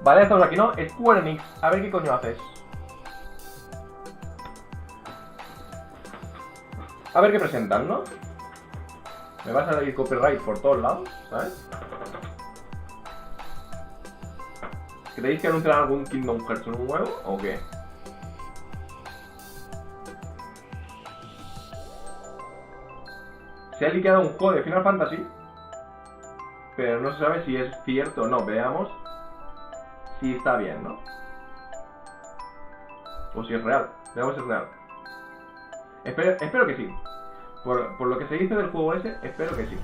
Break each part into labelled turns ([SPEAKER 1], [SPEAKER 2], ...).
[SPEAKER 1] Vale, estamos aquí, ¿no? Square Enix. A ver qué coño haces. A ver qué presentan, ¿no? Me vas a salir copyright por todos lados, ¿sabes? ¿Creéis que anunciarán algún Kingdom Hearts en un juego o qué? Se ha liqueado un juego de Final Fantasy, pero no se sabe si es cierto o no. Veamos si está bien, ¿no? O si es real. Veamos si es real. Espero que sí. Por lo que se dice del juego ese, espero que sí.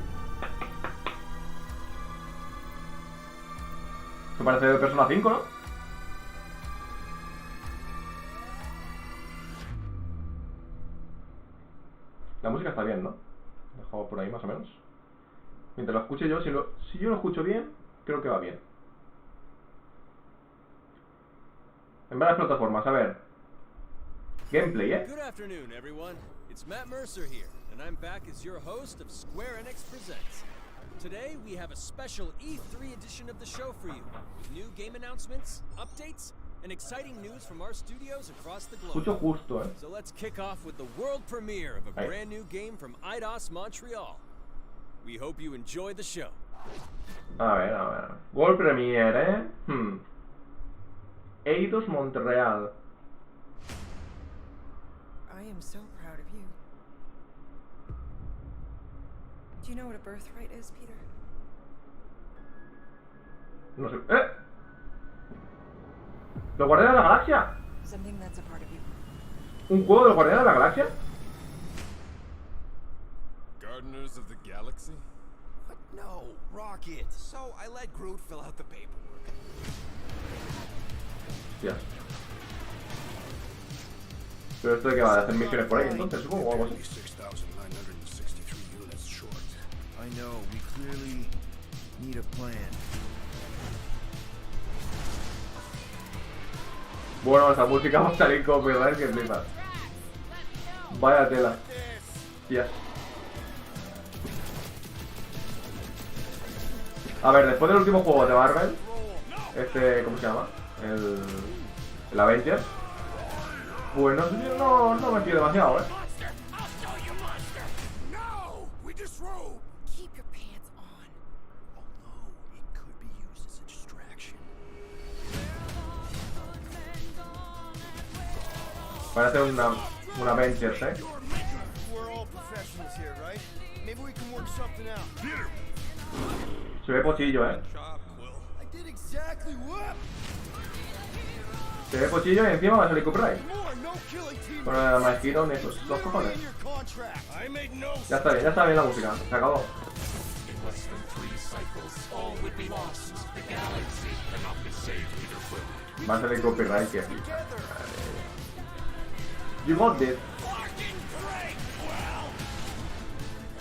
[SPEAKER 1] Esto parece de Persona 5, ¿no? La música está bien, ¿no? Dejo por ahí más o menos. Mientras lo escuche yo, si yo lo escucho bien, creo que va bien. En varias plataformas, a ver. Gameplay, ¿eh?
[SPEAKER 2] Good afternoon, everyone. It's Matt Mercer here, and I'm back as your host of Square Enix Presents. Today, we have a special E3 edition of the show for you, with new game announcements, updates, and exciting news from our studios across the globe.
[SPEAKER 1] Escucho justo, ¿eh?
[SPEAKER 2] So let's kick off with the world premiere of a brand new game from Eidos Montreal. We hope you enjoy the show.
[SPEAKER 1] A ver. World Premiere, ¿eh? Eidos Montreal.
[SPEAKER 3] I am so proud of you. Do you know what a birthright is, Peter?
[SPEAKER 1] No sé. ¡Eh! ¿Los Guardianes de la Galaxia?
[SPEAKER 3] Something that's a part of you.
[SPEAKER 1] ¿Un juego de los Guardianes de la Galaxia?
[SPEAKER 4] Gardeners of the Galaxy?
[SPEAKER 5] What? No, Rocket. So I let Groot fill out the paperwork.
[SPEAKER 1] Hostias. Pero esto de que va a hacer misiones por ahí, entonces, supongo, o algo así.
[SPEAKER 5] 6,963 units short.
[SPEAKER 6] I know, we clearly need a plan.
[SPEAKER 1] Bueno, esta música va a salir copyright que flipas. Vaya tela. Hostias. A ver, después del último juego de Marvel, ¿cómo se llama? El Avengers. Pues no me pido demasiado, ¿eh?
[SPEAKER 5] No! We disrobe! Keep your pants on. Although it could be used as a distraction.
[SPEAKER 1] Parece una Avengers, ¿eh?
[SPEAKER 6] We're all professionals here, right? Maybe we can work something out.
[SPEAKER 1] Se ve pochillo, ¿eh?
[SPEAKER 6] I did exactly what?
[SPEAKER 1] Se ve pochillo y encima va a salir copyright.
[SPEAKER 6] More no killing team.
[SPEAKER 1] Con el Maestro esos, los cojones.
[SPEAKER 6] Your contract. I made no.
[SPEAKER 1] Ya está bien la música. Se acabó. Va a salir copyright que flipa. You got this.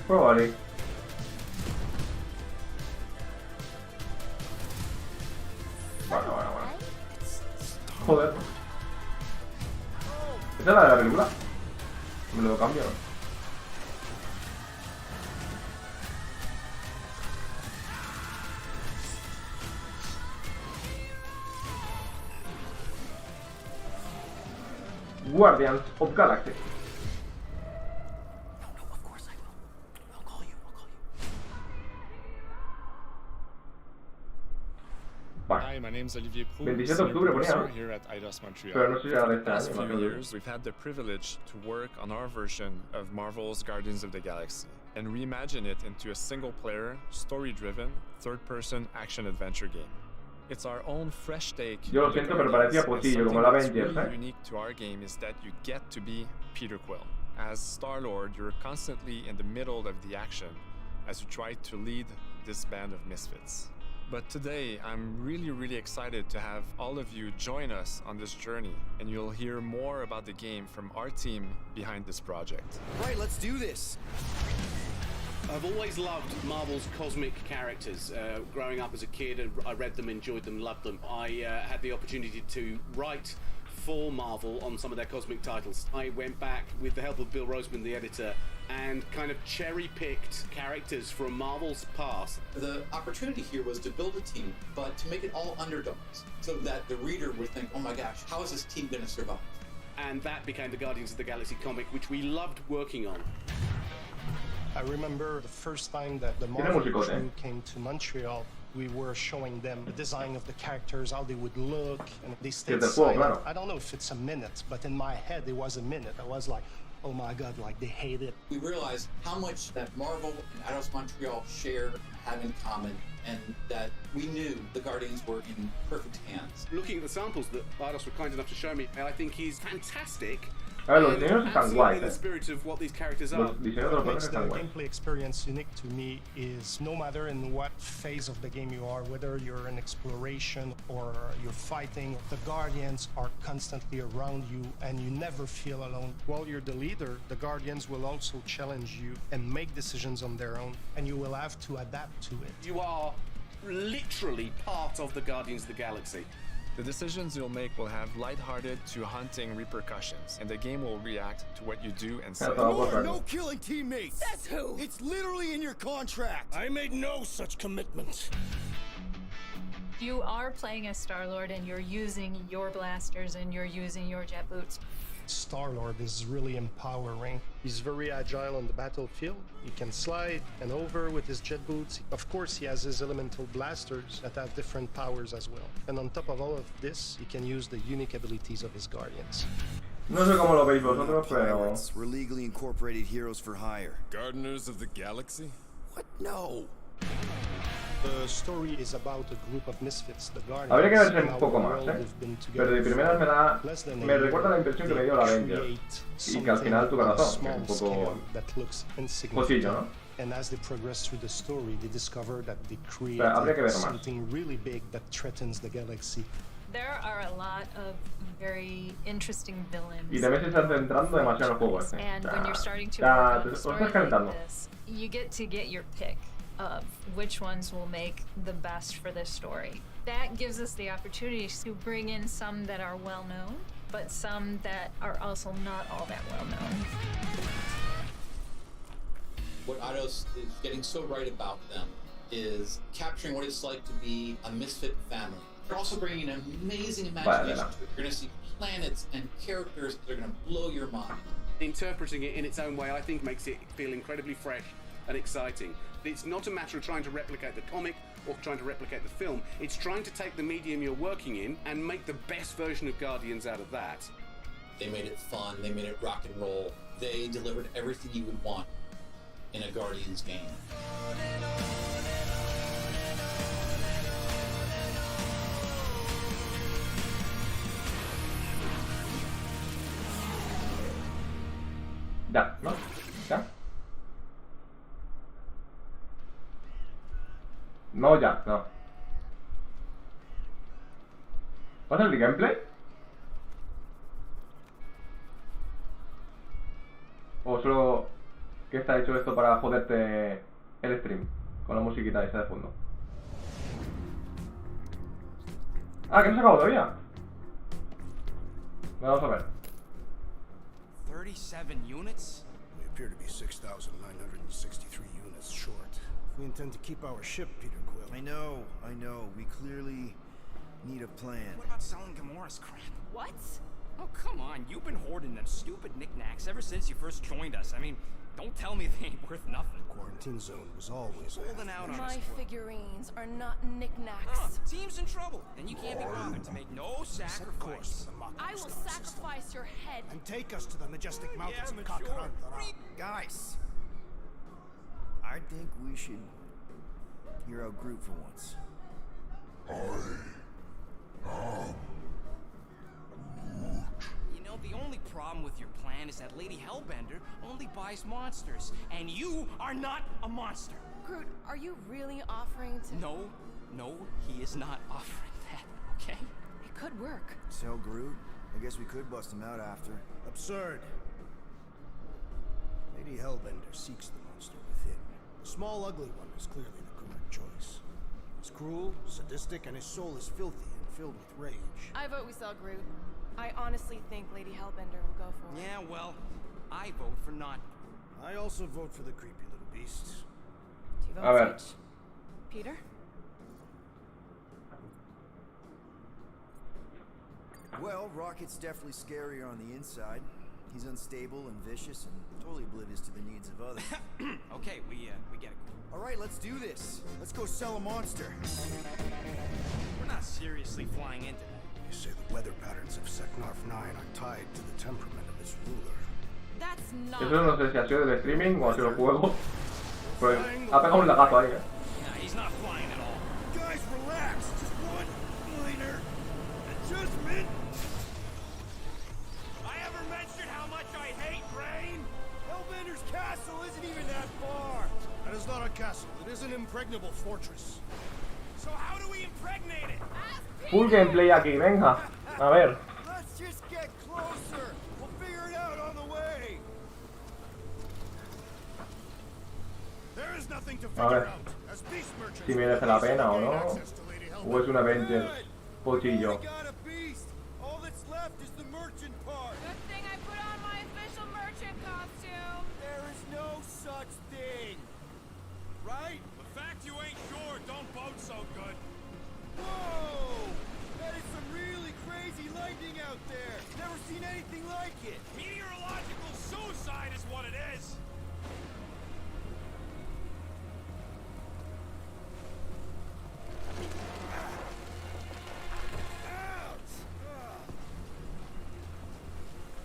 [SPEAKER 1] Probably. Bueno. Joder. ¿Esa es la de la película? Me lo cambio, ¿no? Guardians of Galaxy.
[SPEAKER 5] No, of course I will. I'll call you.
[SPEAKER 1] 27 de octubre ponía, ¿no? Pero no sé si era de este
[SPEAKER 4] past
[SPEAKER 1] año,
[SPEAKER 4] few
[SPEAKER 1] más que
[SPEAKER 4] years, we've had the privilege to work on our version of Marvel's Guardians of the Galaxy and reimagine it into a single-player, story-driven, third-person action-adventure game. It's our own fresh take.
[SPEAKER 1] Yo lo siento, pero parecía pochillo, como el Avengers,
[SPEAKER 4] Really unique to our game is that you get to be Peter Quill. As Star-Lord, you're constantly in the middle of the action as you try to lead this band of misfits. But today, I'm really excited to have all of you join us on this journey, and you'll hear more about the game from our team behind this project.
[SPEAKER 7] Right, let's do this. I've always loved Marvel's cosmic characters. Growing up as a kid, I read them, enjoyed them, loved them. I had the opportunity to write for Marvel on some of their cosmic titles. I went back with the help of Bill Roseman, the editor, and kind of cherry-picked characters from Marvel's past.
[SPEAKER 8] The opportunity here was to build a team, but to make it all underdogs, so that the reader would think, oh my gosh, how is this team going to survive?
[SPEAKER 7] And that became the Guardians of the Galaxy comic, which we loved working on.
[SPEAKER 9] I remember the first time that the Marvel crew came to Montreal, we were showing them the design of the characters, how they would look, and they stayed silent. I don't know if it's a minute, but in my head it was a minute. I was like, oh my god, like they hate it.
[SPEAKER 8] We realized how much that Marvel and Eidos Montreal share and have in common, and that we knew the Guardians were in perfect hands.
[SPEAKER 7] Looking at the samples that Eidos were kind enough to show me, I think he's fantastic.
[SPEAKER 1] Los diseños están guays.
[SPEAKER 7] The spirit of what these characters are.
[SPEAKER 1] Los diseños de los
[SPEAKER 9] What makes
[SPEAKER 1] personajes
[SPEAKER 9] the
[SPEAKER 1] están guays.
[SPEAKER 9] gameplay experience unique to me is no matter in what phase of the game you are, whether you're in exploration or you're fighting, the Guardians are constantly around you and you never feel alone. While you're the leader, the Guardians will also challenge you and make decisions on their own, and you will have to adapt to it.
[SPEAKER 7] You are literally part of the Guardians of the Galaxy.
[SPEAKER 4] The decisions you'll make will have lighthearted to hunting repercussions, and the game will react to what you do and say.
[SPEAKER 6] You are no killing teammates.
[SPEAKER 3] Says who?
[SPEAKER 6] It's literally in your contract.
[SPEAKER 5] I made no such commitment.
[SPEAKER 10] You are playing as Star-Lord and you're using your blasters and you're using your jet boots.
[SPEAKER 9] Star-Lord is really empowering. He's very agile on the battlefield. He can slide and over with his jet boots. Of course, he has his elemental blasters that have different powers as well. And on top of all of this, he can use the unique abilities of his Guardians.
[SPEAKER 1] No sé cómo lo veis vosotros, pero...
[SPEAKER 11] Pirates. We're legally incorporated heroes for hire.
[SPEAKER 5] Gardeners of the Galaxy?
[SPEAKER 11] What? No.
[SPEAKER 9] The story is about a group of misfits, the Guardians.
[SPEAKER 1] Habría que verse un poco más, pero de primeras me recuerda la impresión que me dio la Avengers. Y que al final tuve razón, que es un poco posillo, ¿no?
[SPEAKER 9] And as they progress through the story, they discover that they create something really big that threatens the galaxy.
[SPEAKER 10] There are a lot of very interesting villains.
[SPEAKER 1] Y también se está centrando demasiado en el juego este.
[SPEAKER 10] And when you're starting to work on a story like
[SPEAKER 1] calentando.
[SPEAKER 10] this, you get to get your pick of which ones will make the best for this story. That gives us the opportunity to bring in some that are well known, but some that are also not all that well known.
[SPEAKER 8] What Eidos is getting so right about them is capturing what it's like to be a misfit family. They're also bringing an amazing imagination to it. You're going to see planets and characters that are going to blow your mind.
[SPEAKER 7] Interpreting it in its own way, I think, makes it feel incredibly fresh and exciting. It's not a matter of trying to replicate the comic or trying to replicate the film. It's trying to take the medium you're working in and make the best version of Guardians out of that.
[SPEAKER 8] They made it fun. They made it rock and roll. They delivered everything you would want in a Guardians game.
[SPEAKER 1] Ya, ¿no? ¿Ya? No, ya, no. ¿Va a ser el gameplay? ¿O solo que está hecho esto para joderte el stream? Con la musiquita esa de fondo. Ah, que no se acabó todavía. Vamos a ver.
[SPEAKER 5] 37 units?
[SPEAKER 6] We appear to be 6,963 units short. We intend to keep our ship, Peter Quill.
[SPEAKER 11] I know. We clearly need a plan.
[SPEAKER 5] What about selling Gamora's crap?
[SPEAKER 12] What?
[SPEAKER 2] Oh, come on. You've been hoarding them stupid knickknacks ever since you first joined us. I mean, don't tell me they ain't worth nothing.
[SPEAKER 6] Quarantine zone was always
[SPEAKER 2] holding out on
[SPEAKER 12] My
[SPEAKER 2] us.
[SPEAKER 12] figurines are not knickknacks.
[SPEAKER 2] Team's in trouble. Then you can't be bothered to make no sacrifice.
[SPEAKER 12] I will sacrifice your head.
[SPEAKER 6] And take us to the majestic mountains of
[SPEAKER 2] mature.
[SPEAKER 6] Kakarantara.
[SPEAKER 11] Guys, I think we should hear out Groot for once.
[SPEAKER 2] You know, the only problem with your plan is that Lady Hellbender only buys monsters, and you are not a monster.
[SPEAKER 12] Groot, are you really offering to...
[SPEAKER 2] No, he is not offering that, okay?
[SPEAKER 12] It could work.
[SPEAKER 11] Sell Groot? I guess we could bust him out after.
[SPEAKER 6] Absurd. Lady Hellbender seeks the monster within. The small, ugly one is clearly the correct choice. He's cruel, sadistic, and his soul is filthy and filled with rage.
[SPEAKER 12] I vote we sell Groot. I honestly think Lady Hellbender will go for it.
[SPEAKER 2] Yeah, well, I vote for not.
[SPEAKER 6] I also vote for the creepy little beasts.
[SPEAKER 3] Two
[SPEAKER 1] A ver.
[SPEAKER 3] votes each. Peter?
[SPEAKER 11] Well, Rocket's definitely scarier on the inside. He's unstable and vicious and totally oblivious to the needs of others.
[SPEAKER 5] Okay, we get it.
[SPEAKER 11] All right, let's do this. Let's go sell a monster.
[SPEAKER 5] We're not seriously flying into that.
[SPEAKER 6] They say the weather patterns of Seknarf 9 are tied to the temperament of its ruler.
[SPEAKER 12] That's not.
[SPEAKER 1] Eso no sé si ha sido del streaming o ha sido el juego. Pues ha pegado un lagazo ahí,
[SPEAKER 5] Nah, he's not flying at all.
[SPEAKER 6] Guys, relax. Just one minor adjustment. I ever mentioned how much I hate rain? Hellbender's castle isn't even that far. That is not a castle. It is an impregnable fortress. So how do we impregnate it?
[SPEAKER 1] Full gameplay aquí, venga. A ver.
[SPEAKER 6] Let's just get closer. We'll figure it out on the way. There is nothing to
[SPEAKER 1] A
[SPEAKER 6] figure
[SPEAKER 1] ver.
[SPEAKER 6] out. As beast merchants,
[SPEAKER 1] Si merece la pena o no.
[SPEAKER 6] access to Lady
[SPEAKER 1] O es un Avenger
[SPEAKER 6] Good.
[SPEAKER 1] pochillo.
[SPEAKER 6] We got a beast. All that's left is the merchant part.
[SPEAKER 12] Good thing I put on my official merchant costume.
[SPEAKER 6] There is no such thing. Right?
[SPEAKER 5] The fact you ain't sure don't bode so good.
[SPEAKER 6] Whoa! That is some really crazy lightning out there. Never seen anything like it.
[SPEAKER 5] Meteorological suicide is what it is.
[SPEAKER 6] Ouch!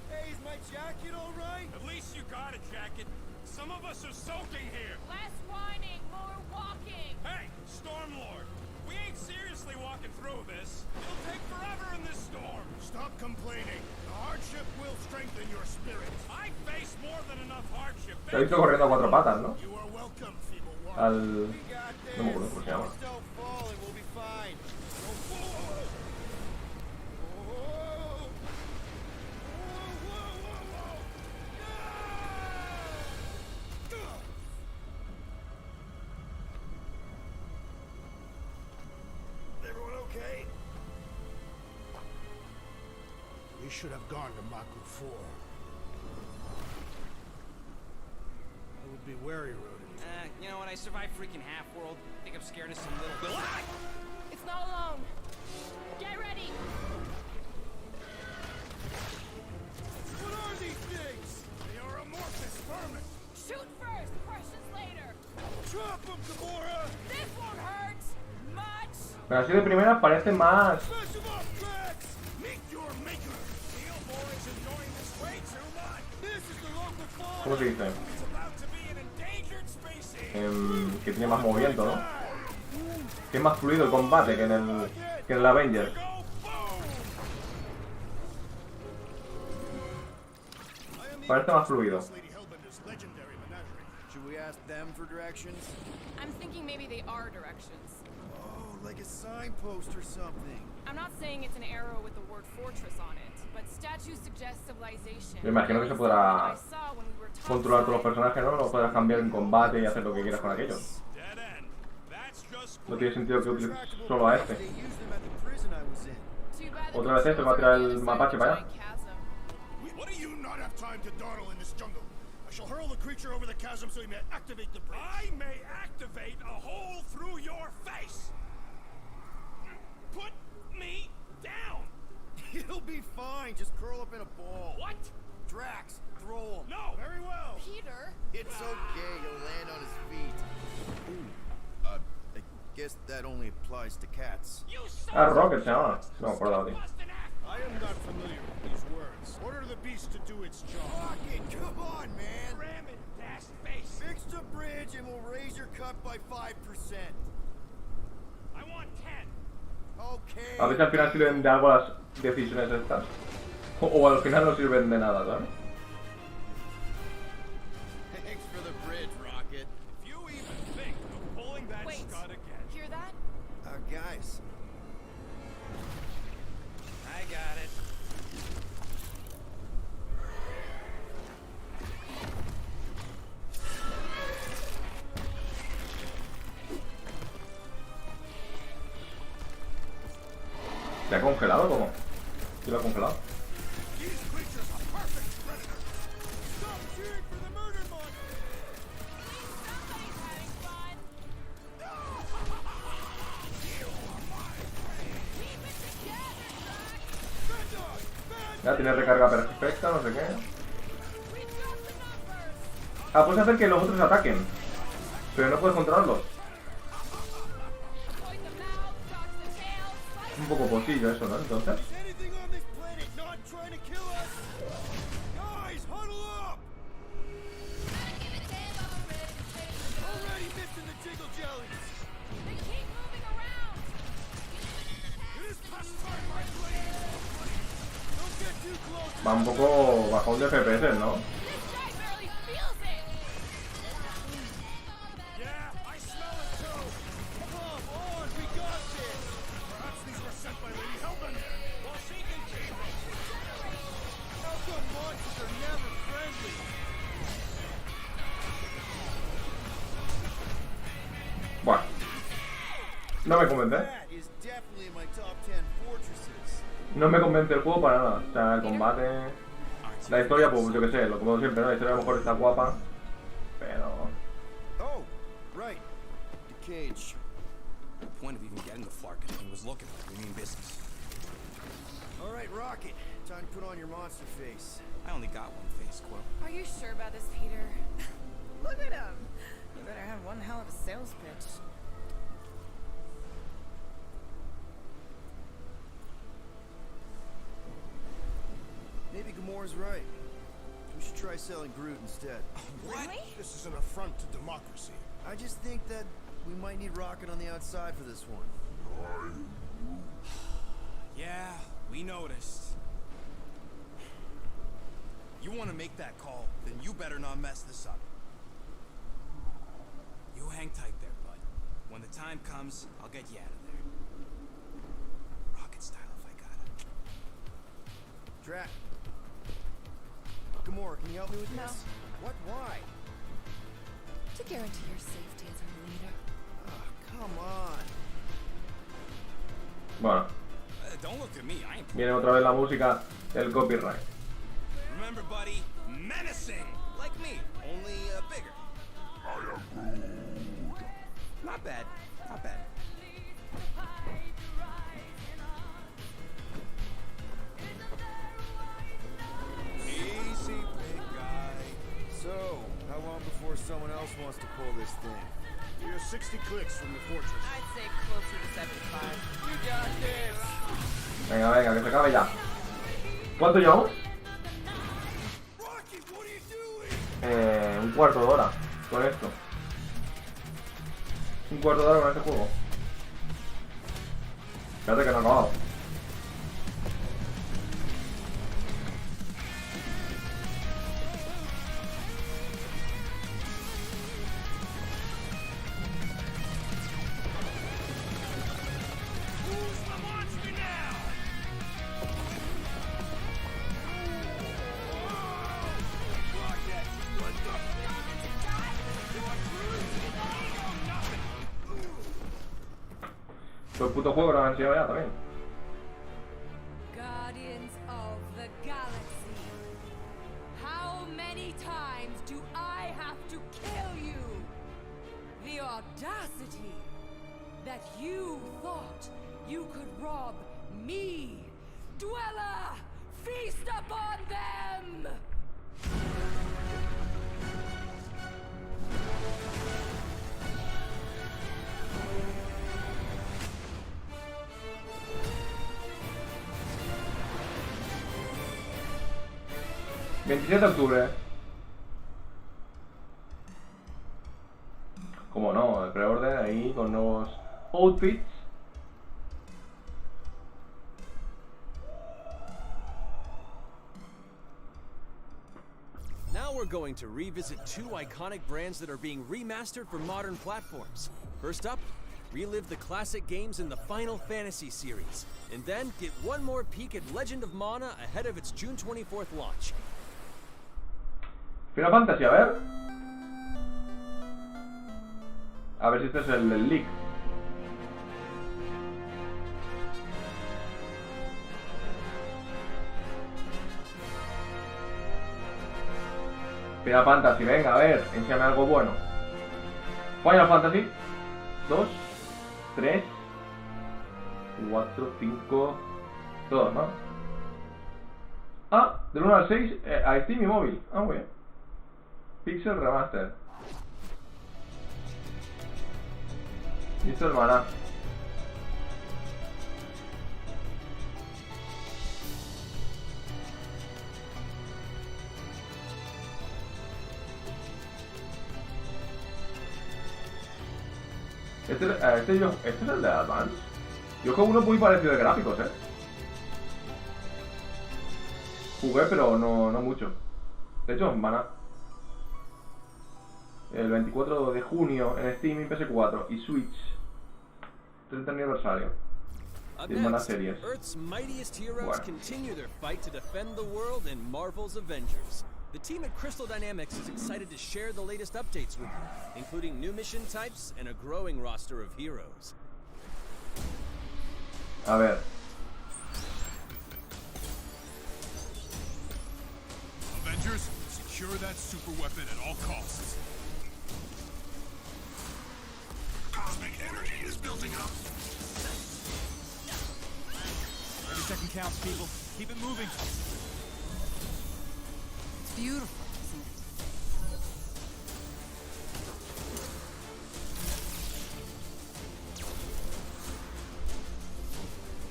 [SPEAKER 6] Hey, is my jacket all right?
[SPEAKER 5] At least you got a jacket. Some of us are soaking here.
[SPEAKER 12] Less whining, more walking.
[SPEAKER 5] Hey, Stormlord, we ain't seriously walking through this. It'll take forever in this storm.
[SPEAKER 6] Stop complaining. The hardship will strengthen your spirit.
[SPEAKER 5] I face more than enough hardship.
[SPEAKER 1] Se ha visto corriendo a cuatro patas, ¿no?
[SPEAKER 6] You are welcome, feeble one.
[SPEAKER 1] Al...
[SPEAKER 6] We got this.
[SPEAKER 1] No me acuerdo cómo se llama.
[SPEAKER 6] Just don't fall and we'll be fine. Oh, whoa. Everyone okay? We should have gone to Maku 4. I would be wary, Rodent.
[SPEAKER 5] You know what? I survived freaking Half-World. I think I'm scared of some little...
[SPEAKER 12] It's not alone. Get ready.
[SPEAKER 6] What are these things? They are amorphous vermin.
[SPEAKER 12] Shoot first, questions later.
[SPEAKER 6] Chop them, Gamora!
[SPEAKER 12] This won't hurt much.
[SPEAKER 1] Pero así de primera parece más...
[SPEAKER 6] Smash them off, Drax! Meet your maker!
[SPEAKER 5] Steel Boy's enjoying this way too much.
[SPEAKER 6] This is the local fauna!
[SPEAKER 1] ¿Cómo se dice?
[SPEAKER 5] It's about to be an endangered species.
[SPEAKER 1] Que tiene más movimiento, ¿no? Que es más fluido el combate que en el Avenger. Parece más fluido.
[SPEAKER 11] Should we ask them for directions?
[SPEAKER 12] I'm thinking maybe they are directions.
[SPEAKER 11] Oh, like a signpost or something.
[SPEAKER 12] I'm not saying it's an arrow with the word fortress on it, but statues suggest civilization.
[SPEAKER 1] Me imagino que se podrá controlar todos los personajes, ¿no? Lo podrás cambiar en combate y hacer lo que quieras con aquellos. No tiene sentido que utilices solo a este. Otra vez este va a tirar el mapache para allá.
[SPEAKER 6] What do you not have time to dawdle in this jungle? I shall hurl the creature over the chasm so he may activate the bridge.
[SPEAKER 5] I may activate a hole through your face. Put me down.
[SPEAKER 6] He'll be fine. Just curl up in a ball.
[SPEAKER 5] What?
[SPEAKER 6] Drax, throw him.
[SPEAKER 5] No.
[SPEAKER 6] Very well.
[SPEAKER 12] Peter.
[SPEAKER 11] It's okay, he'll land on his feet. Ooh, I guess that only applies to cats.
[SPEAKER 1] Ah, Rocket se llama. No me acuerdo de ti.
[SPEAKER 6] I am not familiar with these words. Order the beast to do its job. Rocket, come on, man.
[SPEAKER 5] Ram it, dash face.
[SPEAKER 6] Fix the bridge and we'll raise your cut by 5%.
[SPEAKER 5] I want 10.
[SPEAKER 6] Okay.
[SPEAKER 1] A ver si al final sirven de algo las decisiones estas. O al final no sirven de nada, ¿sabes?
[SPEAKER 11] Thanks for the bridge, Rocket.
[SPEAKER 5] If you even think of pulling that
[SPEAKER 12] Wait.
[SPEAKER 5] scud again.
[SPEAKER 12] Hear that?
[SPEAKER 11] Guys.
[SPEAKER 5] I got it.
[SPEAKER 1] ¿Se ha congelado o cómo? ¿Sí lo ha congelado?
[SPEAKER 6] These creatures are perfect predators. Stop cheering for the murder monster.
[SPEAKER 1] Ya tiene recarga perfecta, no sé qué. Ah, puedes hacer que los otros ataquen, pero no puedes controlarlos. Un poco posillo eso, ¿no? Entonces. Va un poco bajón de FPS, ¿no? Bueno, no me convence. No me convence el juego para nada. O sea, el combate, la historia, pues yo que sé, lo como siempre, ¿no? La historia a lo mejor está guapa, pero...
[SPEAKER 11] Oh, right. The cage.
[SPEAKER 5] The point of even getting the Flarkin thing was looking like we mean business.
[SPEAKER 11] All right, Rocket. Time to put on your monster face.
[SPEAKER 5] I only got one face, Quill.
[SPEAKER 12] Are you sure about this, Peter?
[SPEAKER 3] Look at him. You better have one hell of a sales pitch.
[SPEAKER 11] Maybe Gamora's right. We should try selling Groot instead.
[SPEAKER 6] What?
[SPEAKER 3] Really?
[SPEAKER 6] This is an affront to democracy.
[SPEAKER 11] I just think that we might need Rocket on the outside for this one.
[SPEAKER 5] Yeah, we noticed. You want to make that call, then you better not mess this up. You hang tight there, bud. When the time comes, I'll get you out of there. Rocket style if I got it.
[SPEAKER 11] Drac. Gamora, can you help me with
[SPEAKER 3] No.
[SPEAKER 11] this? What? Why?
[SPEAKER 3] To guarantee your safety as our leader.
[SPEAKER 11] Oh, come on.
[SPEAKER 1] Bueno,
[SPEAKER 5] Don't look at me, I ain't...
[SPEAKER 1] viene otra vez la música del copyright.
[SPEAKER 5] Remember, buddy, menacing, like me, only bigger. Not bad, not bad. Easy, big guy.
[SPEAKER 11] So, how long before someone else wants to pull this thing?
[SPEAKER 6] We are 60 clicks from the fortress.
[SPEAKER 3] I'd say closer to 75. You got this.
[SPEAKER 1] Venga, venga, que se acabe ya. ¿Cuánto llevamos?
[SPEAKER 6] Rocket, what are you doing?
[SPEAKER 1] Un cuarto de hora con esto. Un cuarto de hora con este juego. Fíjate que no ha acabado.
[SPEAKER 6] Who's the monster now? Rocket, what the?
[SPEAKER 1] Todo el puto juego lo han enseñado ya también.
[SPEAKER 12] Guardians of the Galaxy. How many times do I have to kill you? The audacity that you thought you could rob me. Dweller, feast upon them!
[SPEAKER 1] ...27 de octubre. Como no, el preorden ahí con nuevos outfits.
[SPEAKER 2] Now we're going to revisit two iconic brands that are being remastered for modern platforms. First up, relive the classic games in the Final Fantasy series, and then get one more peek at Legend of Mana ahead of its June 24th launch.
[SPEAKER 1] Final Fantasy, a ver. A ver si este es el del leak. Final Fantasy, venga, a ver, enséñame algo bueno. Final Fantasy 2, 3, 4, 5, todos, ¿no? Ah, del 1 al 6 a Steam y móvil. Ah, muy bien. Pixel Remaster. Listo el maná. Este es el de Advance. Yo juego uno muy parecido de gráficos, Jugué, pero no mucho. De hecho, maná. El 24 de junio en Steam y PS4 y Switch. 30 aniversario.
[SPEAKER 2] Up
[SPEAKER 1] Y maná
[SPEAKER 2] next,
[SPEAKER 1] series.
[SPEAKER 2] Earth's mightiest heroes
[SPEAKER 1] Bueno.
[SPEAKER 2] continue their fight to defend the world in Marvel's Avengers. The team at Crystal Dynamics is excited to share the latest updates with you, including new mission types and a growing roster of heroes.
[SPEAKER 1] A ver.
[SPEAKER 6] Avengers, secure that super weapon at all costs. Cosmic energy is building up.
[SPEAKER 5] Every second counts, people. Keep it moving. It's beautiful, isn't it?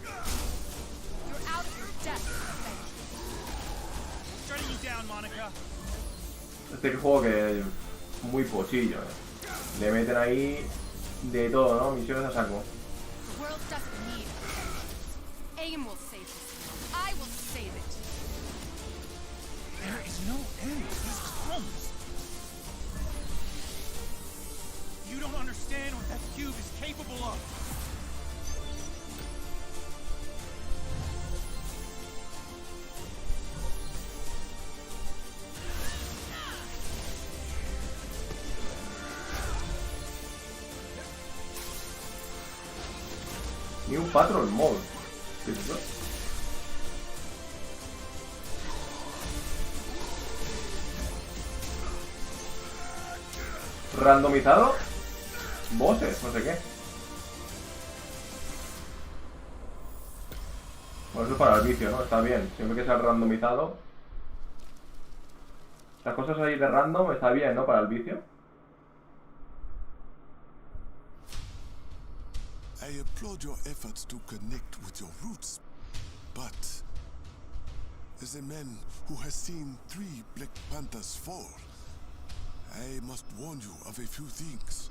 [SPEAKER 12] You're out of your depth, Avenger.
[SPEAKER 5] Shutting you down, Monica.
[SPEAKER 1] Este juego que es muy pochillo, Le meten ahí de todo, ¿no? Misiones a saco.
[SPEAKER 12] The world doesn't need it. AIM will save this. I will save it.
[SPEAKER 5] There is no end to these crumbs. You don't understand what that cube is capable of.
[SPEAKER 1] Ni un patrol mode. ¿Qué es eso? Randomizado. Bosses, no sé qué. Bueno, eso es para el vicio, ¿no? Está bien. Siempre que sea randomizado. Las cosas ahí de random está bien, ¿no? Para el vicio.
[SPEAKER 6] I applaud your efforts to connect with your roots, but as a man who has seen 3 Black Panthers fall, I must warn you of a few things.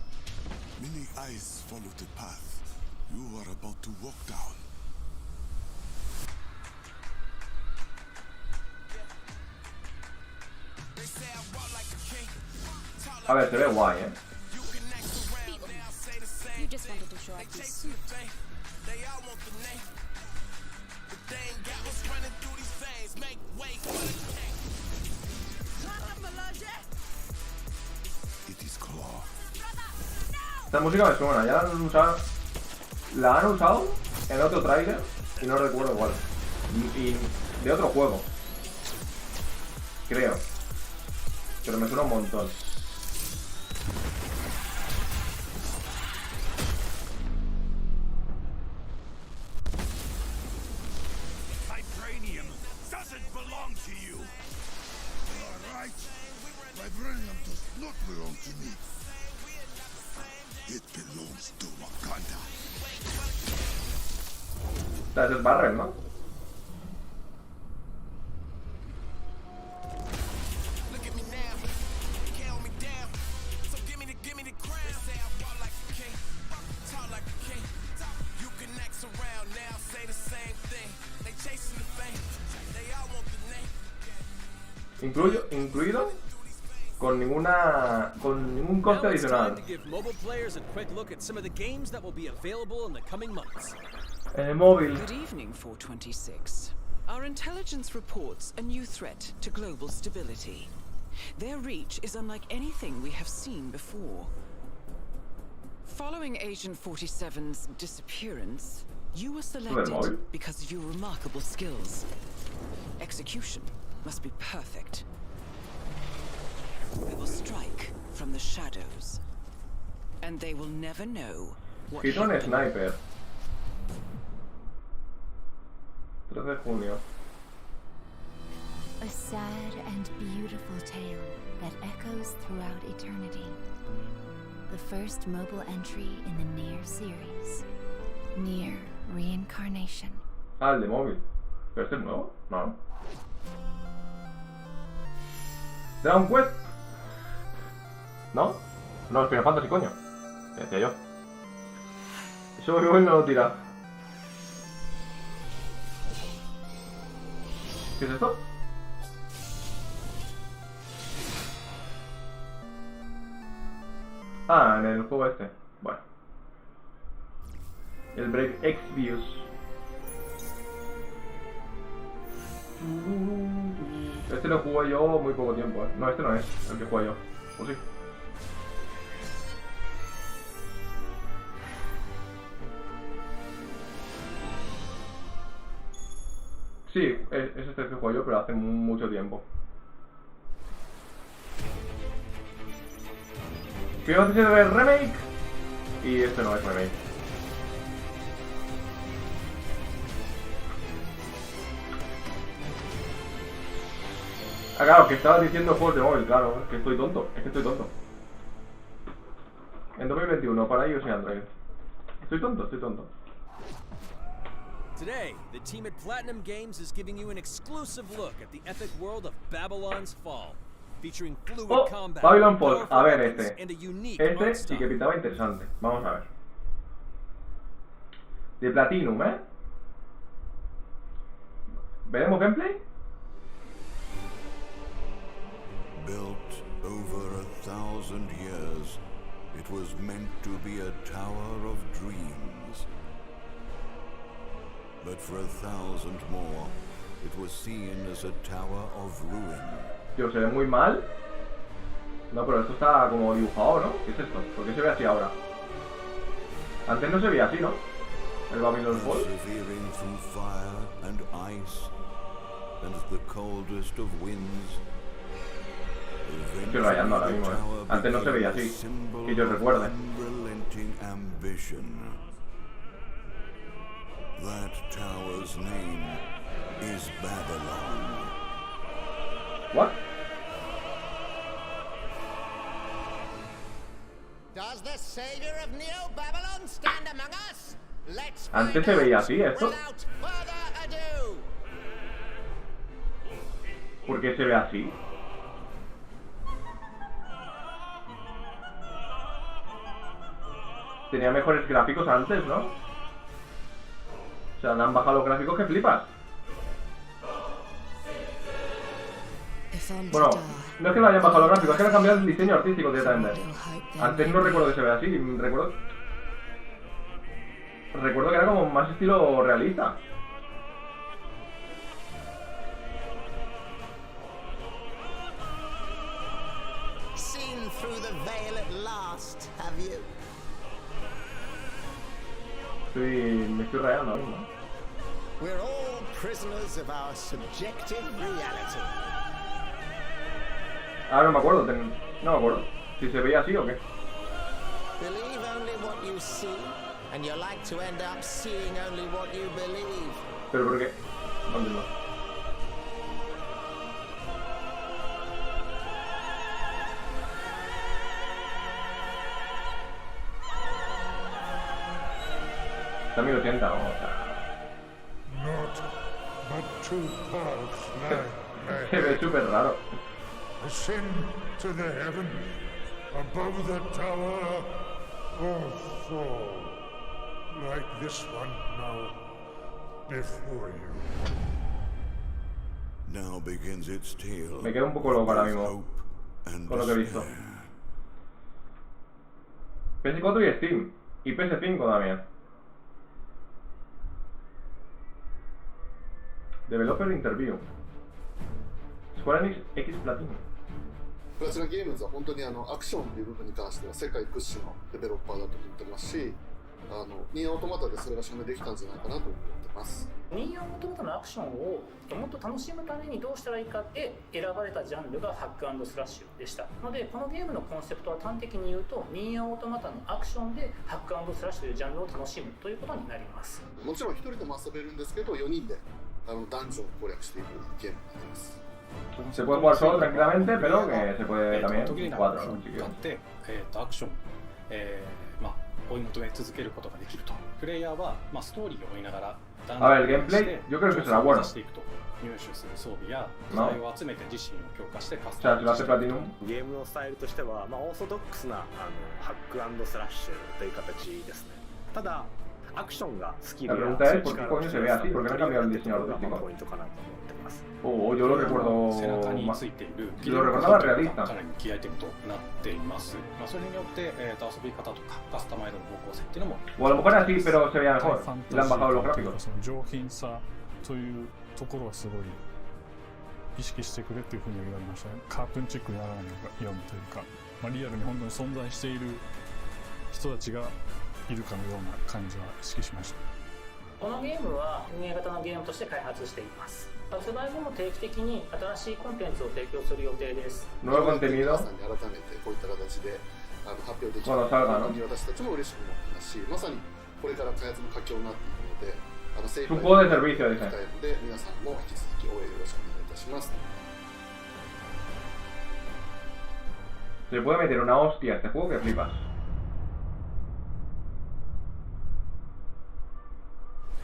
[SPEAKER 6] Many eyes follow the path you are about to walk down.
[SPEAKER 1] A ver, se ve guay,
[SPEAKER 12] You just wanted to show off your suit.
[SPEAKER 6] It is Claw.
[SPEAKER 1] Esta música me suena, ya la han usado. La han usado en otro tráiler y no recuerdo cuál. Y de otro juego. Creo. Pero me suena un montón.
[SPEAKER 6] Vibranium doesn't belong to you. All right. Vibranium does not belong to me. It belongs to Wakanda.
[SPEAKER 1] Esta es Barrel, ¿no? Incluido con ningún coste
[SPEAKER 2] Now it's time
[SPEAKER 1] adicional.
[SPEAKER 2] to give mobile players a quick look at some of the games that will be available in the coming months.
[SPEAKER 1] En el móvil.
[SPEAKER 13] Good evening, 426. Our intelligence reports a new threat to global stability. Their reach is unlike anything we have seen before. Following Agent 47's disappearance, you were selected because of your remarkable skills. Execution must be perfect. We will strike from the shadows, and they will never know what
[SPEAKER 1] Python Sniper. 3 de junio.
[SPEAKER 14] A sad and beautiful tale that echoes throughout eternity. The first mobile entry in the Nier series. Nier Reincarnation.
[SPEAKER 1] Ah, el de móvil. ¿Pero este es nuevo? No. ¿Dragon Quest? ¿No? No, es Final Fantasy, coño. ¿Qué decía yo? Eso igual no lo tira. ¿Qué es esto? Ah, en el juego este. Bueno. El Break X Views. Este lo jugué yo muy poco tiempo, ¿eh? No, este no es el que jugué yo. ¿O sí? Sí, es este el que jugué yo, pero hace mucho tiempo. Final Fantasy VII Remake. Y este no es remake. Ah, claro, que estabas diciendo juegos de móvil, claro, es que estoy tonto, En 2021, para iOS y Android. Estoy tonto.
[SPEAKER 2] Today, the team at Platinum Games is giving you an exclusive look at the epic world of Babylon's Fall, featuring fluid combat,
[SPEAKER 1] Babylon Fall, a ver
[SPEAKER 2] and a unique
[SPEAKER 1] Este
[SPEAKER 2] art
[SPEAKER 1] sí
[SPEAKER 2] style.
[SPEAKER 1] que pintaba interesante, vamos a ver. De Platinum, ¿eh? ¿Veremos gameplay?
[SPEAKER 6] Built over 1,000 years, it was meant to be a tower of dreams. But for 1,000 more, it was seen as a tower of ruin.
[SPEAKER 1] Tío, se ve muy mal. No, pero esto está como dibujado, ¿no? ¿Qué es esto? ¿Por qué se ve así ahora? Antes no se veía así, ¿no? El Babylon Fall.
[SPEAKER 6] Persevering through fire and ice and the coldest of winds.
[SPEAKER 1] Estoy rayando ahora mismo, ¿eh? Antes no se veía así, que yo recuerde.
[SPEAKER 6] Unrelenting ambition. That tower's name is Babylon.
[SPEAKER 1] What?
[SPEAKER 5] Does the savior of Neo Babylon stand among us? Let's
[SPEAKER 1] Antes se veía así esto.
[SPEAKER 5] without further ado.
[SPEAKER 1] ¿Por qué se ve así? Tenía mejores gráficos antes, ¿no? O sea, le han bajado los gráficos que flipas. Bueno, no es que le hayan bajado los gráficos, es que le han cambiado el diseño artístico directamente. Antes no recuerdo que se vea así, recuerdo que era como más estilo realista.
[SPEAKER 5] Seen through the veil at last, have you?
[SPEAKER 1] Me estoy rayando ahora mismo.
[SPEAKER 5] We're all prisoners of our subjective reality.
[SPEAKER 1] Ah, no me acuerdo, no me acuerdo. Si se veía así o qué.
[SPEAKER 5] Believe only what you see, and you're like to end up seeing only what you believe.
[SPEAKER 1] ¿Pero por qué? No entiendo. Está 1080, o sea...
[SPEAKER 15] Not but two paths lie
[SPEAKER 1] Se ve súper raro.
[SPEAKER 15] Ascend to the heaven, above the tower, or fall, like this one now, before you.
[SPEAKER 6] Now begins its tale.
[SPEAKER 1] Me quedo un poco loco ahora mismo con lo que he visto. PS4 y Steam. Y PS5 también. Developer Interview. Square Enix X Platinum.
[SPEAKER 16] プラチナゲームズは本当にアクションという部分に関しては世界屈指のデベロッパーだと思ってますし、ニーオートマタでそれが証明できたんじゃないかなと思ってます。
[SPEAKER 17] ニーオートマタのアクションをもっと楽しむためにどうしたらいいかって選ばれたジャンルがハック&スラッシュでしたので、このゲームのコンセプトは端的に言うとニーオートマタのアクションでハック&スラッシュというジャンルを楽しむということになります。
[SPEAKER 16] もちろん一人でも遊べるんですけど、4人でダンジョンを攻略していくゲームになります。
[SPEAKER 1] Se puede jugar solo tranquilamente, pero que se puede también 4, ¿no?
[SPEAKER 17] アクション、追い求め続けることができると。プレイヤーは、ストーリーを追いながら
[SPEAKER 1] A ver, el gameplay, yo creo que será bueno.
[SPEAKER 17] 入手する装備や素材を集めて自身を強化してカス
[SPEAKER 1] タマイズしていく。
[SPEAKER 18] ゲームのスタイルとしては、オーソドックスなハック&スラッシュという形ですね。ただアクションがスキルやポイントかなと思ってます。
[SPEAKER 1] Yo lo recuerdo
[SPEAKER 17] 背中についている
[SPEAKER 1] lo recordaba realista.
[SPEAKER 17] かなりキーアイテムとなっています。それによって、遊び方とかカスタマイズの方向性っていうのも
[SPEAKER 1] O a lo mejor así, pero se veía mejor. Le han bajado los gráficos.
[SPEAKER 19] 上品さというところはすごい意識してくれっていうふうに言われましたね。カートゥーンチックにならないようにというか、リアルに本当に存在している人たちがいるかのような感じは意識しました。
[SPEAKER 17] このゲームは運営型のゲームとして開発しています。発売後も定期的に新しいコンテンツを提供する予定です。
[SPEAKER 1] Nuevo contenido.
[SPEAKER 16] 改めてこういった形で発表できるのに私たちも嬉しく思ってますし、まさにこれから開発の佳境になっていくので、精一杯ので皆さんも引き続き応援よろしくお願いいたします。
[SPEAKER 1] Se puede meter una hostia a este juego que flipas.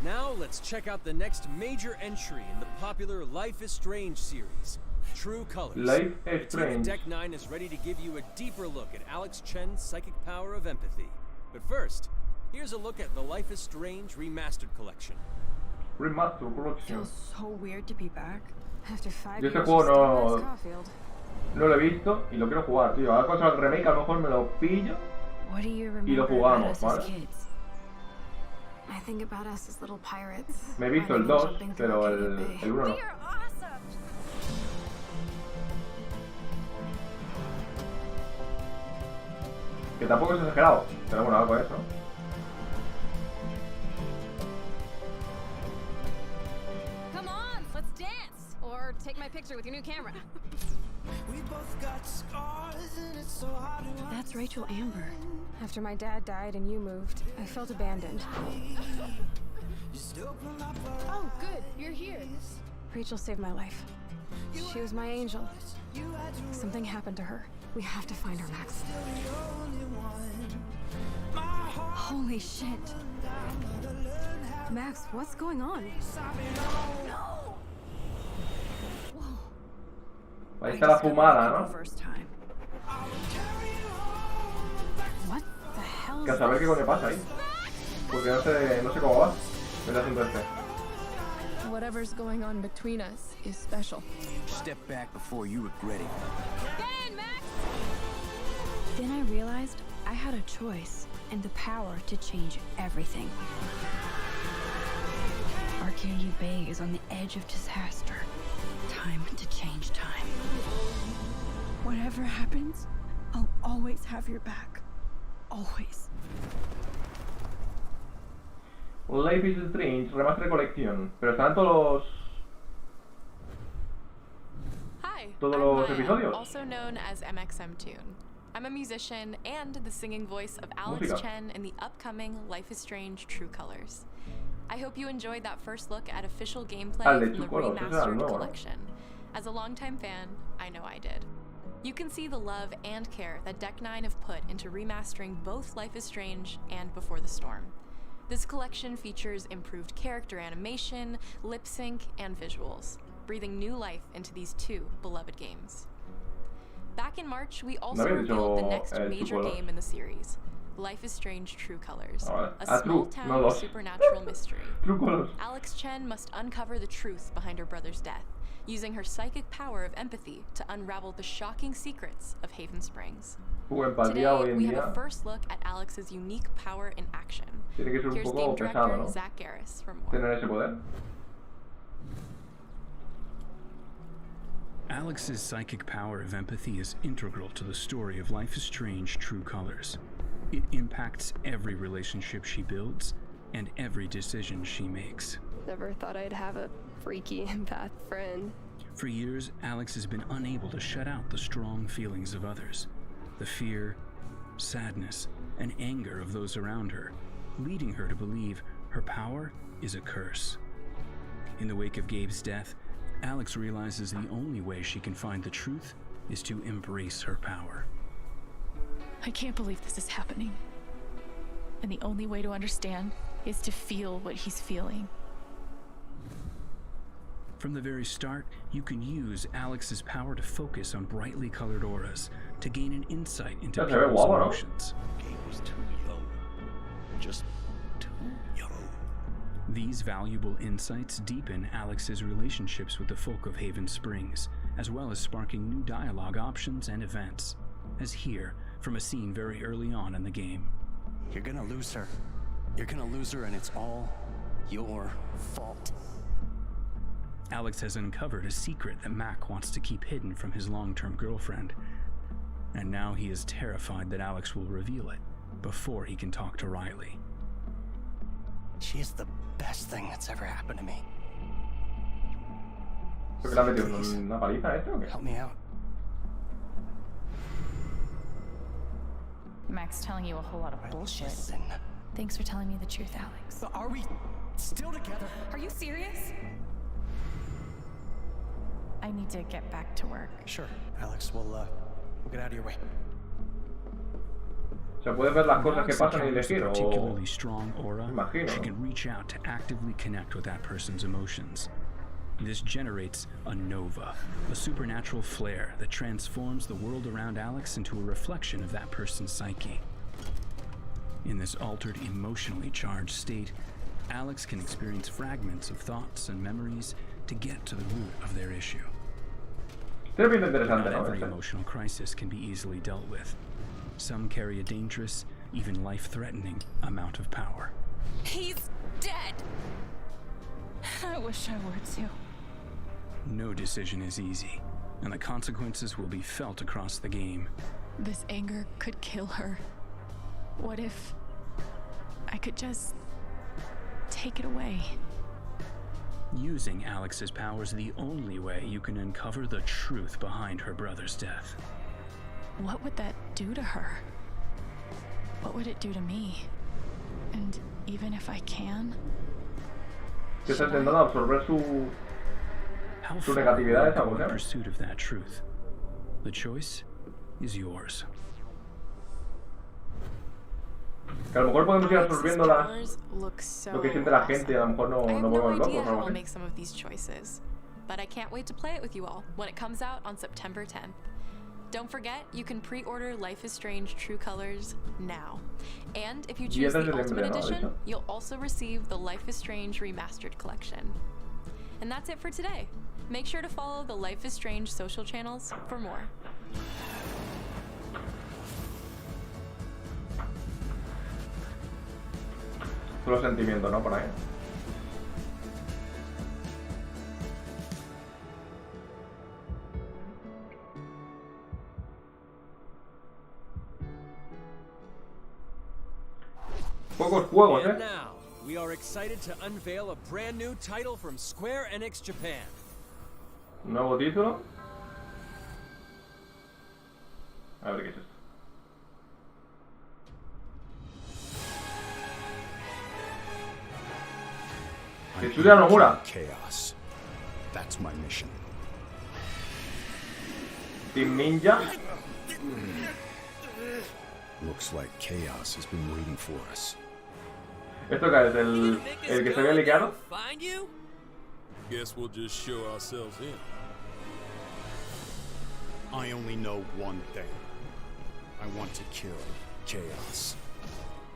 [SPEAKER 2] Now let's check out the next major entry in the popular Life is Strange series, True Colors.
[SPEAKER 1] Life is
[SPEAKER 2] The team
[SPEAKER 1] Strange.
[SPEAKER 2] at Deck 9 is ready to give you a deeper look at Alex Chen's psychic power of empathy. But first, here's a look at the Life is Strange Remastered Collection.
[SPEAKER 1] Remastered Collection.
[SPEAKER 20] Feels so weird to be back after 5
[SPEAKER 1] Yo este
[SPEAKER 20] years
[SPEAKER 1] juego
[SPEAKER 20] of Scofield.
[SPEAKER 1] no lo he visto y lo quiero jugar, tío. Ahora con el remake a lo mejor me lo pillo y lo jugamos, ¿vale?
[SPEAKER 20] I think about us as little pirates.
[SPEAKER 1] Me he visto el 2, pero el 1 no. Que tampoco es exagerado, pero bueno, algo de eso.
[SPEAKER 12] Come on, let's dance! Or take my picture with your new camera.
[SPEAKER 20] That's Rachel Amber. After my dad died and you moved, I felt abandoned.
[SPEAKER 12] Oh, good, you're here.
[SPEAKER 20] Rachel saved my life. She was my angel. Something happened to her. We have to find her, Max. Holy shit. Max, what's going on? No!
[SPEAKER 1] Ahí está la fumada, ¿no?
[SPEAKER 20] What the hell?
[SPEAKER 1] Que a saber qué coño pasa ahí. Porque no sé cómo va el asunto este.
[SPEAKER 21] Whatever's going on between us is special.
[SPEAKER 5] Step back before you regret it.
[SPEAKER 12] Get in, Max!
[SPEAKER 20] Then I realized I had a choice and the power to change everything. Arcadia Bay is on the edge of disaster. Time to change time. Whatever happens, I'll always have your back. Always.
[SPEAKER 1] Life is Strange, Remastered Collection. Pero están todos
[SPEAKER 22] Hi,
[SPEAKER 1] todos
[SPEAKER 22] I'm
[SPEAKER 1] los
[SPEAKER 22] Maya,
[SPEAKER 1] episodios.
[SPEAKER 22] also known as MXM Tune. I'm a musician and the singing voice of Alex
[SPEAKER 1] Música.
[SPEAKER 22] Chen in the upcoming Life is Strange True Colors. I hope you enjoyed that first look at official gameplay
[SPEAKER 1] de
[SPEAKER 22] from the
[SPEAKER 1] True Colors, ese era el
[SPEAKER 22] remastered
[SPEAKER 1] nuevo, ¿no?
[SPEAKER 22] collection. As a longtime fan, I know I did. You can see the love and care that Deck 9 have put into remastering both Life is Strange and Before the Storm. This collection features improved character animation, lip sync, and visuals, breathing new life into these two beloved games. Back in March, we also revealed the next major game in the series, Life is Strange True Colors, a small-town supernatural mystery. Alex Chen must uncover the truth behind her brother's death, using her psychic power of empathy to unravel the shocking secrets of Haven Springs. Today, we have a first look at Alex's unique power in action.
[SPEAKER 1] Tiene que ser un
[SPEAKER 22] Here's
[SPEAKER 1] poco
[SPEAKER 22] game director
[SPEAKER 1] pesado, ¿no?
[SPEAKER 22] Zach Garris for more.
[SPEAKER 1] Tener ese poder.
[SPEAKER 23] Alex's psychic power of empathy is integral to the story of Life is Strange True Colors. It impacts every relationship she builds and every decision she makes.
[SPEAKER 21] Never thought I'd have a freaky empath friend.
[SPEAKER 23] For years, Alex has been unable to shut out the strong feelings of others, the fear, sadness, and anger of those around her, leading her to believe her power is a curse. In the wake of Gabe's death, Alex realizes the only way she can find the truth is to embrace her power.
[SPEAKER 20] I can't believe this is happening. And the only way to understand is to feel what he's feeling.
[SPEAKER 23] From the very start, you can use Alex's power to focus on brightly colored auras to gain an insight into people's emotions.
[SPEAKER 4] Game was too young. Just too young.
[SPEAKER 23] These valuable insights deepen Alex's relationships with the folk of Haven Springs, as well as sparking new dialogue options and events, as here from a scene very early on in the game.
[SPEAKER 4] You're gonna lose her. You're gonna lose her, and it's all your fault.
[SPEAKER 23] Alex has uncovered a secret that Mac wants to keep hidden from his long-term girlfriend, and now he is terrified that Alex will reveal it before he can talk to Riley.
[SPEAKER 4] She's the best thing that's ever happened to me.
[SPEAKER 23] Help
[SPEAKER 4] me out.
[SPEAKER 20] Mac's telling you a whole lot of bullshit.
[SPEAKER 4] Listen.
[SPEAKER 20] Thanks for telling me the truth, Alex.
[SPEAKER 4] But are we still together?
[SPEAKER 20] Are you serious? I need to get back to work.
[SPEAKER 4] Sure, Alex, we'll get out of your way.
[SPEAKER 1] O sea, puedes ver las cosas que pasan y elegir, o...
[SPEAKER 23] particularly strong aura,
[SPEAKER 1] Imagino.
[SPEAKER 23] she can reach out to actively connect with that person's emotions. This generates a nova, a supernatural flare that transforms the world around Alex into a reflection of that person's psyche. In this altered, emotionally charged state, Alex can experience fragments of thoughts and memories to get to the root of their issue.
[SPEAKER 1] Pero bien interesante,
[SPEAKER 23] Not
[SPEAKER 1] ¿no?
[SPEAKER 23] every emotional crisis can be easily dealt with. Some carry a dangerous, even life-threatening amount of power.
[SPEAKER 20] He's dead! I wish I were too.
[SPEAKER 23] No decision is easy, and the consequences will be felt across the game.
[SPEAKER 20] This anger could kill her. What if I could just take it away?
[SPEAKER 23] Using Alex's power is the only way you can uncover the truth behind her brother's death.
[SPEAKER 20] What would that do to her? What would it do to me? And even if I can...
[SPEAKER 1] Que está intentando absorber su negatividad de esa
[SPEAKER 23] in pursuit of that truth. The choice is yours.
[SPEAKER 1] Que a lo mejor podemos ir absorbiendo
[SPEAKER 22] So
[SPEAKER 1] lo que siente la gente y a lo mejor no volvemos locos o algo
[SPEAKER 22] I'll
[SPEAKER 1] así.
[SPEAKER 22] make some of these choices, but I can't wait to play it with you all when it comes out on September 10th. Don't forget, you can pre-order Life is Strange True Colors now. And if you choose the Ultimate Edition, you'll also receive the Life is Strange Remastered Collection. And that's it for today. Make sure to follow the Life is Strange social channels for more.
[SPEAKER 1] Solo sentimiento, ¿no? Por ahí. Pocos juegos,
[SPEAKER 2] And now, we are excited to unveil a brand new title from Square Enix Japan.
[SPEAKER 1] Nuevo título. A ver qué es esto. Estudia Nomura.
[SPEAKER 4] Chaos. That's my mission.
[SPEAKER 1] Team Ninja.
[SPEAKER 4] Looks like chaos has been waiting for us.
[SPEAKER 1] ¿Esto qué es? ¿El que se había liqueado?
[SPEAKER 9] Find you? Guess we'll just show ourselves in.
[SPEAKER 4] I only know one thing. I want to kill chaos.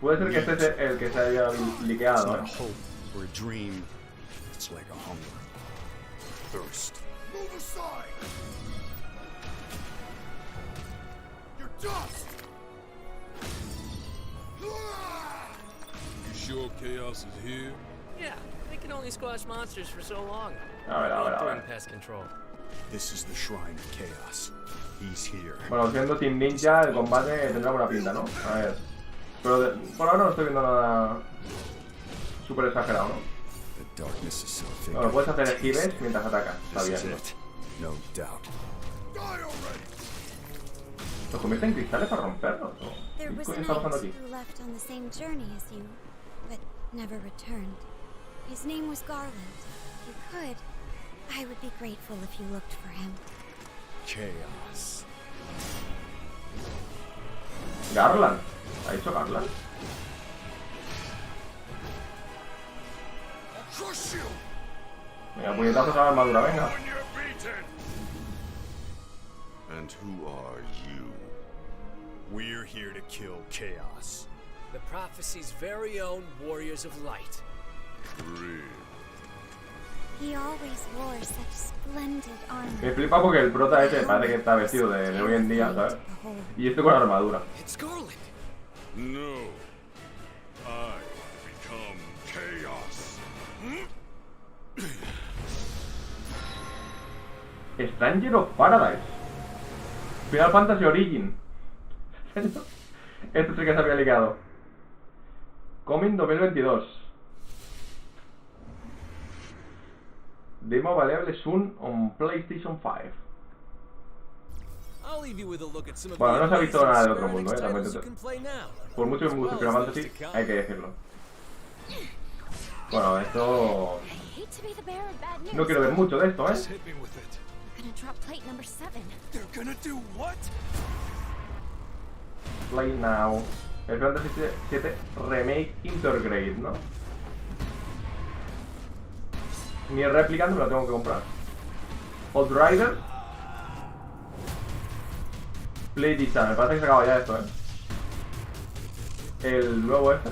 [SPEAKER 1] Puede ser que este es el que se haya liqueado,
[SPEAKER 4] A hope or a dream. It's like a hunger. Thirst.
[SPEAKER 5] Move aside! You're dust!
[SPEAKER 9] You sure chaos is here? Yeah, they can only squash monsters for so long.
[SPEAKER 1] A ver.
[SPEAKER 9] During pest control.
[SPEAKER 4] This is the shrine of chaos. He's here.
[SPEAKER 1] Bueno, siendo Team Ninja, el combate tendrá buena pinta, ¿no? A ver. Pero por ahora no estoy viendo nada súper exagerado, ¿no?
[SPEAKER 4] The darkness is so thick.
[SPEAKER 1] Bueno, puedes hacer esquives mientras atacas. Está
[SPEAKER 4] This is
[SPEAKER 1] bien.
[SPEAKER 4] it. No doubt.
[SPEAKER 1] ¿Los convierte en cristales para romperlos?
[SPEAKER 14] There
[SPEAKER 1] ¿Qué
[SPEAKER 14] was
[SPEAKER 1] coño
[SPEAKER 14] a
[SPEAKER 1] está pasando
[SPEAKER 14] knight
[SPEAKER 1] aquí?
[SPEAKER 14] who left on the same journey as you, but never returned. His name was Garland. If you could, I would be grateful if you looked for him.
[SPEAKER 5] Chaos.
[SPEAKER 1] Garland. ¿Ha dicho Garland? Venga, puñetazos a la armadura, venga.
[SPEAKER 5] And who are you? We're here to kill Chaos.
[SPEAKER 2] The prophecy's very own Warriors of Light.
[SPEAKER 5] Really?
[SPEAKER 14] He always wore such splendid armor.
[SPEAKER 1] Me flipa porque el prota ese parece que está vestido de hoy en día, ¿sabes? Y este con la armadura.
[SPEAKER 5] No. I become Chaos.
[SPEAKER 1] Stranger of Paradise. Final Fantasy Origin. Este sí que se había ligado. Coming 2022. Demo available soon on PlayStation 5. Bueno, no se ha visto nada del otro mundo, también por mucho que me guste Final Fantasy, hay que decirlo. Bueno, esto... No quiero ver mucho de esto, Play now. El Final Fantasy 7 Remake Intergrade, ¿no? Ni el replicante me lo tengo que comprar. Outrider. Play Design, me parece que se acaba ya esto, El nuevo este.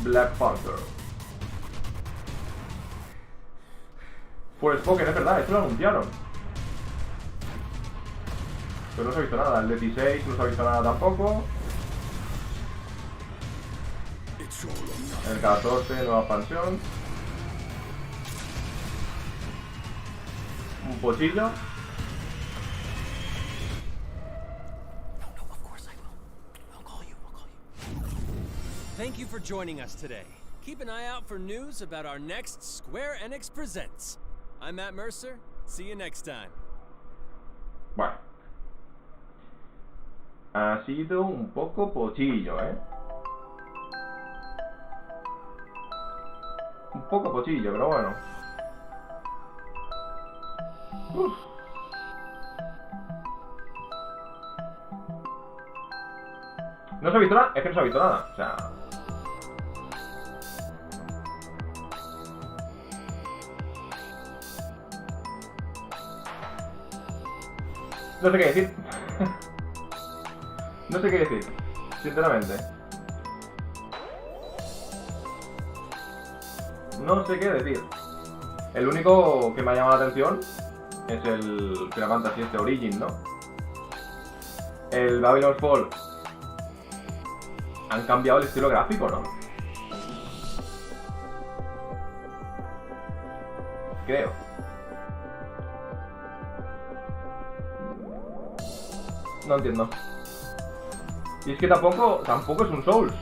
[SPEAKER 1] Black Panther. Forspoken, es verdad, esto lo anunciaron. Pero no se ha visto nada, el 16 no se ha visto nada tampoco. El 14, nueva expansión. Un pochillo.
[SPEAKER 2] Thank you for joining us today. Keep an eye out for news about our next Square Enix Presents. I'm Matt Mercer. See you next time.
[SPEAKER 1] Bueno. Ha sido un poco pochillo, Un poco pochillo, pero bueno. Uf. ¿No se ha visto nada? Es que no se ha visto nada. O sea... No sé qué decir. No sé qué decir, sinceramente. No sé qué decir. El único que me ha llamado la atención es el Final Fantasy este Origin, ¿no? El Babylon's Fall. Han cambiado el estilo gráfico, ¿no? Creo. No entiendo. Y es que tampoco es un Souls.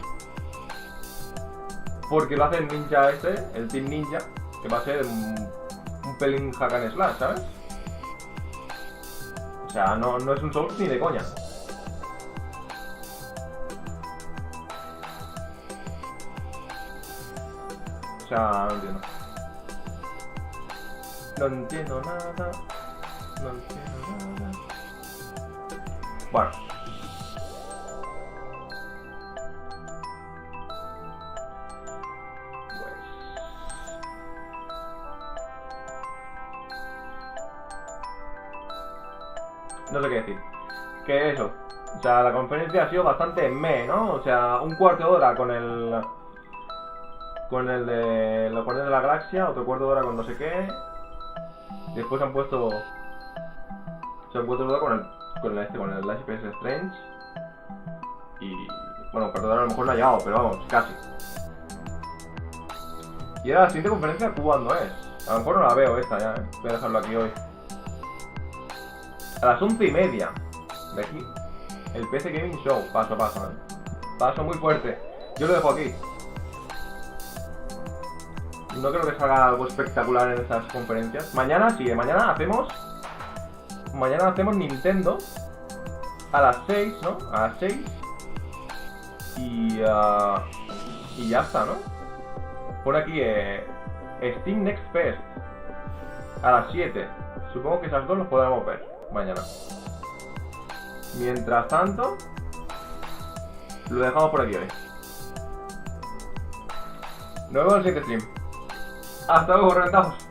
[SPEAKER 1] Porque lo hace el ninja este, el Team Ninja, que va a ser un pelín hack and slash, ¿sabes? O sea, no es un Souls ni de coña. O sea, no entiendo. No entiendo nada. No entiendo nada. Bueno. No sé qué decir. Que eso. O sea, la conferencia ha sido bastante meh, ¿no? O sea, un cuarto de hora con el... Con el de los Guardianes de la Galaxia, otro cuarto de hora con no sé qué. Después han puesto... Se han puesto de hora con el Life is Strange. Y... Bueno, perdón, a lo mejor no ha llegado, pero vamos, casi. Y ahora la siguiente conferencia, ¿cuándo es? A lo mejor no la veo esta ya, Voy a dejarlo aquí hoy. A las 11:30 de aquí. El PC Gaming Show, paso a paso, Paso muy fuerte. Yo lo dejo aquí. No creo que salga algo espectacular en esas conferencias. Mañana sí, mañana hacemos Nintendo a las 6, ¿no? A las 6. Y ya está, ¿no? Por aquí, Steam Next Fest. A las 7. Supongo que esas dos los podremos ver mañana. Mientras tanto, lo dejamos por aquí hoy. Nos vemos en el siguiente stream. Hasta luego, reventados.